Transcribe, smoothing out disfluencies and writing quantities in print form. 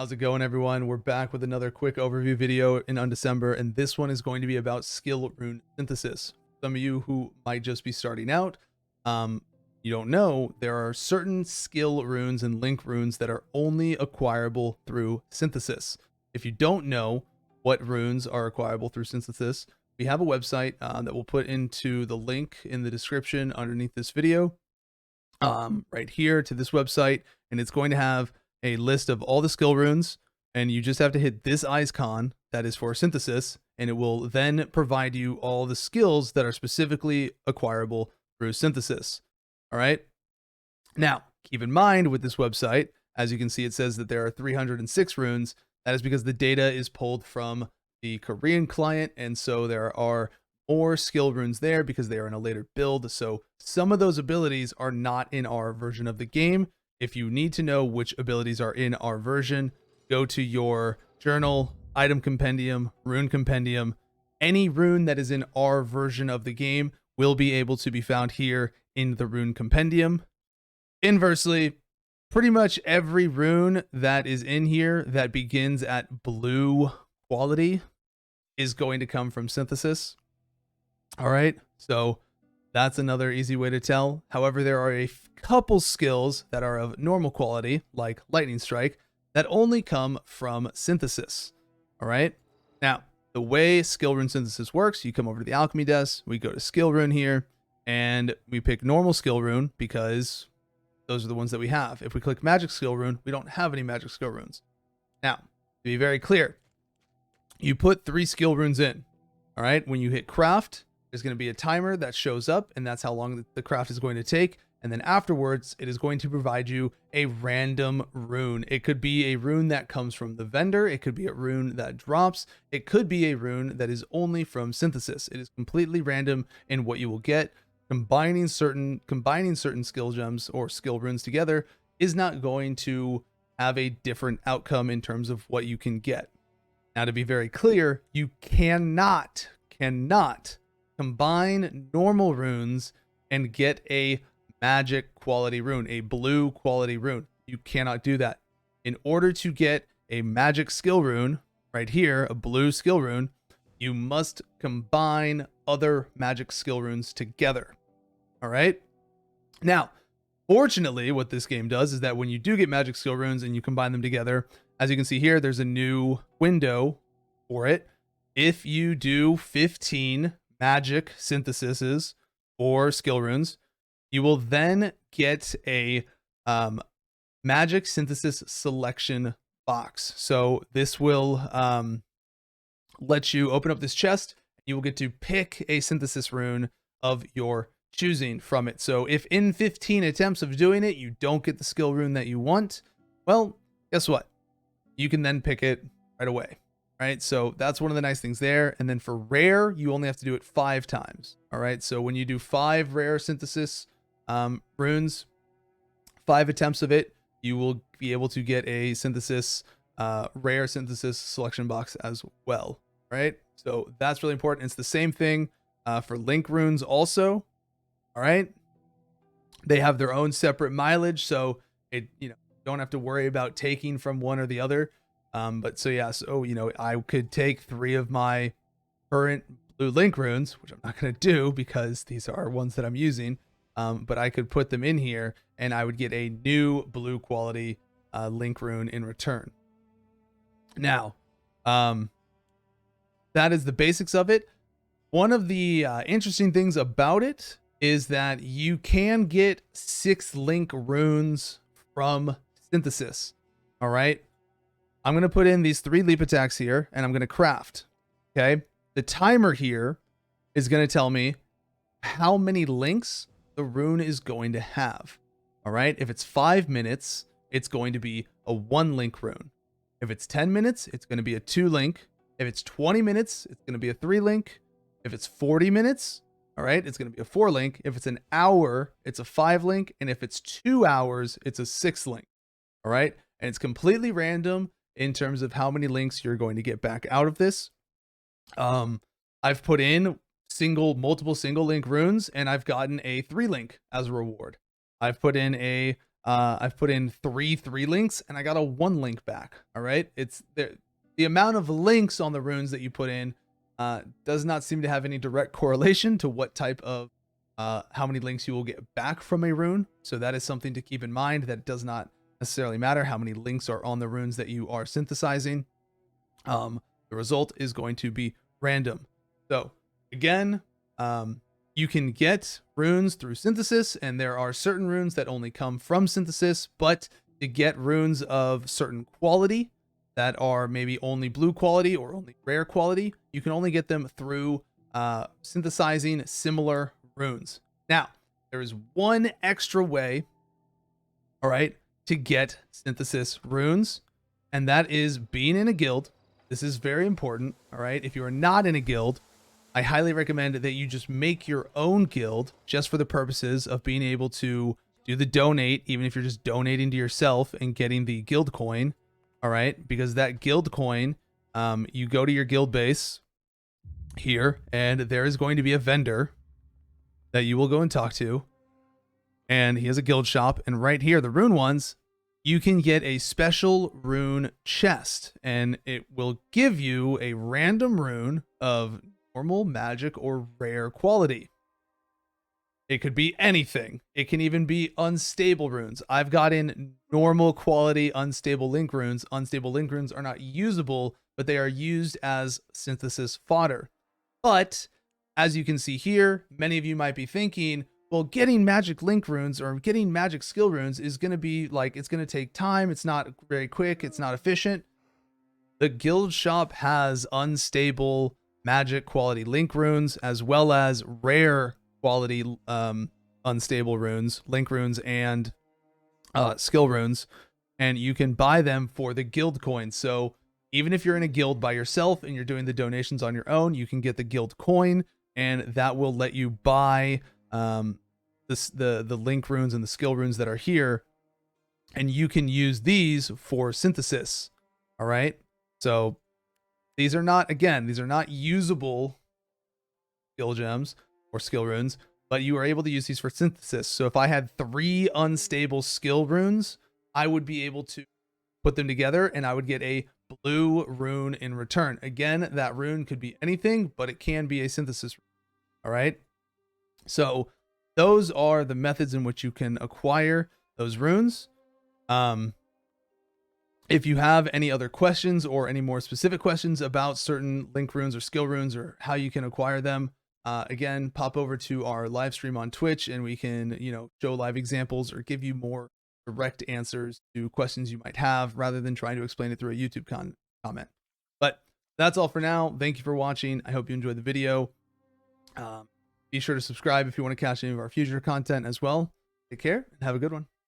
How's it going, everyone? We're back with another quick overview video in Undecember, and this one is going to be about skill rune synthesis. Some of you who might just be starting out, you don't know, there are certain skill runes and link runes that are only acquirable through synthesis. If you don't know what runes are acquirable through synthesis, we have a website that we'll put into the link in the description underneath this video, right here to this website, and it's going to have a list of all the skill runes, and you just have to hit this icon that is for synthesis, and it will then provide you all the skills that are specifically acquirable through synthesis. All right. Now, keep in mind with this website, as you can see, it says that there are 306 runes. That is because the data is pulled from the Korean client, and so there are more skill runes there because they are in a later build. So some of those abilities are not in our version of the game. If you need to know which abilities are in our version, go to your journal, item compendium, rune compendium. Any rune that is in our version of the game will be able to be found here in the rune compendium. Inversely, pretty much every rune that is in here that begins at blue quality is going to come from synthesis. All right, so that's another easy way to tell. However, there are a couple skills that are of normal quality, like Lightning Strike, that only come from synthesis. All right. Now, the way skill rune synthesis works, you come over to the alchemy desk, we go to skill rune here, and we pick normal skill rune because those are the ones that we have. If we click magic skill rune, we don't have any magic skill runes. Now, to be very clear, you put 3 skill runes in. All right. When you hit craft, there's going to be a timer that shows up, and that's how long the craft is going to take. And then afterwards, it is going to provide you a random rune. It could be a rune that comes from the vendor. It could be a rune that drops. It could be a rune that is only from synthesis. It is completely random in what you will get. Combining certain skill gems or skill runes together is not going to have a different outcome in terms of what you can get. Now, to be very clear, you cannot combine normal runes and get a magic quality rune, a blue quality rune. You cannot do that. In order to get a magic skill rune right here, a blue skill rune, you must combine other magic skill runes together. All right. Now, fortunately, what this game does is that when you do get magic skill runes and you combine them together, as you can see here, there's a new window for it. If you do 15 magic syntheses or skill runes, you will then get a magic synthesis selection box. So this will let you open up this chest. You will get to pick a synthesis rune of your choosing from it. So if in 15 attempts of doing it, you don't get the skill rune that you want, well, guess what? You can then pick it right away. Right, so that's one of the nice things there. And then for rare, you only have to do it 5 times. All right, so when you do 5 rare synthesis runes, 5 attempts of it, you will be able to get a synthesis, rare synthesis selection box as well. Right, so that's really important. It's the same thing for link runes also. All right, they have their own separate mileage, so it don't have to worry about taking from one or the other. But so yeah, so I could take 3 of my current blue link runes, which I'm not going to do because these are ones that I'm using. But I could put them in here and I would get a new blue quality link rune in return. Now, that is the basics of it. One of the interesting things about it is that you can get 6 link runes from synthesis. All right. I'm going to put in these 3 leap attacks here, and I'm going to craft. Okay. The timer here is going to tell me how many links the rune is going to have. All right. If it's 5 minutes, it's going to be a 1 link rune. If it's 10 minutes, it's going to be a 2 link. If it's 20 minutes, it's going to be a 3 link. If it's 40 minutes, all right, it's going to be a 4 link. If it's an hour, it's a 5 link. And if it's 2 hours, it's a 6 link. All right. And it's completely random in terms of how many links you're going to get back out of this. I've put in multiple single link runes, and I've gotten a 3 link as a reward. I've put in a I've put in 3 links and I got a 1 link back. All right. It's there. The amount of links on the runes that you put in does not seem to have any direct correlation to what type of how many links you will get back from a rune. So that is something to keep in mind. That does not necessarily matter how many links are on the runes that you are synthesizing. The result is going to be random. So again, you can get runes through synthesis, and there are certain runes that only come from synthesis, but to get runes of certain quality that are maybe only blue quality or only rare quality, you can only get them through synthesizing similar runes. Now, there is one extra way, all right, to get synthesis runes, and that is being in a guild. This is very important, all right? If you are not in a guild, I highly recommend that you just make your own guild just for the purposes of being able to do the donate, even if you're just donating to yourself and getting the guild coin, all right? Because that guild coin, you go to your guild base here, and there is going to be a vendor that you will go and talk to, and he has a guild shop, and right here, the rune ones, you can get a special rune chest, and it will give you a random rune of normal, magic, or rare quality. It could be anything. It can even be unstable runes. I've got in normal quality unstable link runes. Unstable link runes are not usable, but they are used as synthesis fodder. But as you can see here, many of you might be thinking, well, getting magic link runes or getting magic skill runes is going to be like, it's going to take time. It's not very quick. It's not efficient. The guild shop has unstable magic quality link runes, as well as rare quality unstable runes, link runes, and skill runes, and you can buy them for the guild coin. So even if you're in a guild by yourself and you're doing the donations on your own, you can get the guild coin, and that will let you buy the link runes and the skill runes that are here, and you can use these for synthesis. All right, so these are not, again, these are not usable skill gems or skill runes, but you are able to use these for synthesis. So if I had 3 unstable skill runes, I would be able to put them together and I would get a blue rune in return. Again, that rune could be anything, but it can be a synthesis rune. All right. So those are the methods in which you can acquire those runes. If you have any other questions or any more specific questions about certain link runes or skill runes or how you can acquire them, again, pop over to our live stream on Twitch and we can, show live examples or give you more direct answers to questions you might have rather than trying to explain it through a YouTube comment. But that's all for now. Thank you for watching. I hope you enjoyed the video. Be sure to subscribe if you want to catch any of our future content as well. Take care and have a good one.